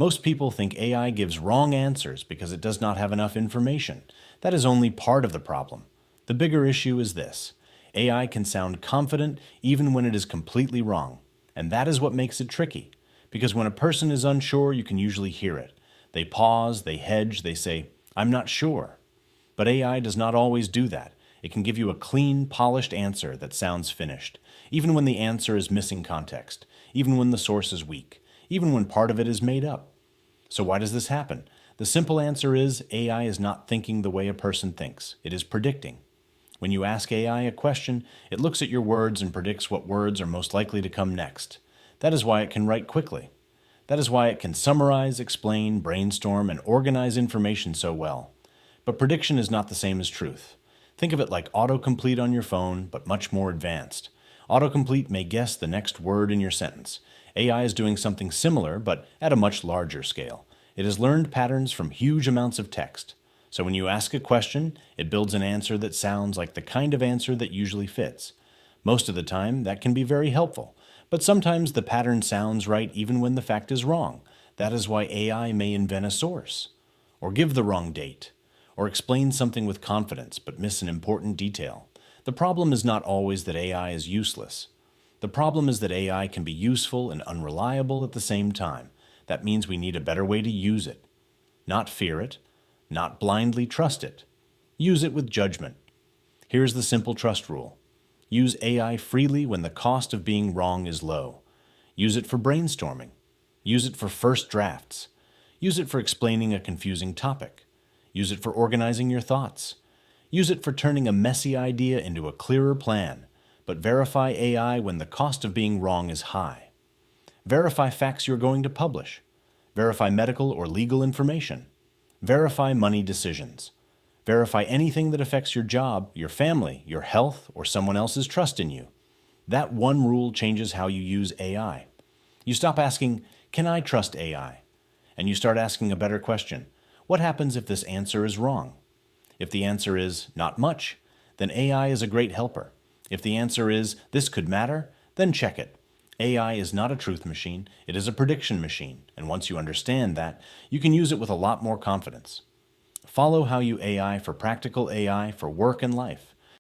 Most people think AI gives wrong answers because it does not have enough information. That is only part of the problem. The bigger issue is this: AI can sound confident even when it is completely wrong. And that is what makes it tricky. Because when a person is unsure, you can usually hear it. They pause, they hedge, they say, "I'm not sure." But AI does not always do that. It can give you a clean, polished answer that sounds finished, even when the answer is missing context, even when the source is weak, even when part of it is made up. So why does this happen? The simple answer is AI is not thinking the way a person thinks. It is predicting. When you ask AI a question, it looks at your words and predicts what words are most likely to come next. That is why it can write quickly. That is why it can summarize, explain, brainstorm, and organize information so well. But prediction is not the same as truth. Think of it like autocomplete on your phone, but much more advanced. Autocomplete may guess the next word in your sentence. AI is doing something similar, but at a much larger scale. It has learned patterns from huge amounts of text. So when you ask a question, it builds an answer that sounds like the kind of answer that usually fits. Most of the time, that can be very helpful. But sometimes the pattern sounds right even when the fact is wrong. That is why AI may invent a source, or give the wrong date, or explain something with confidence but miss an important detail. The problem is not always that AI is useless. The problem is that AI can be useful and unreliable at the same time. That means we need a better way to use it. Not fear it, not blindly trust it. Use it with judgment. Here's the simple trust rule. Use AI freely when the cost of being wrong is low. Use it for brainstorming. Use it for first drafts. Use it for explaining a confusing topic. Use it for organizing your thoughts. Use it for turning a messy idea into a clearer plan. But verify AI when the cost of being wrong is high. Verify facts you're going to publish. Verify medical or legal information. Verify money decisions. Verify anything that affects your job, your family, your health, or someone else's trust in you. That one rule changes how you use AI. You stop asking, "Can I trust AI?" And you start asking a better question. What happens if this answer is wrong? If the answer is "not much," then AI is a great helper. If the answer is "this could matter," then check it. AI is not a truth machine, it is a prediction machine, and once you understand that, you can use it with a lot more confidence. Follow HowYouAI for practical AI for work and life.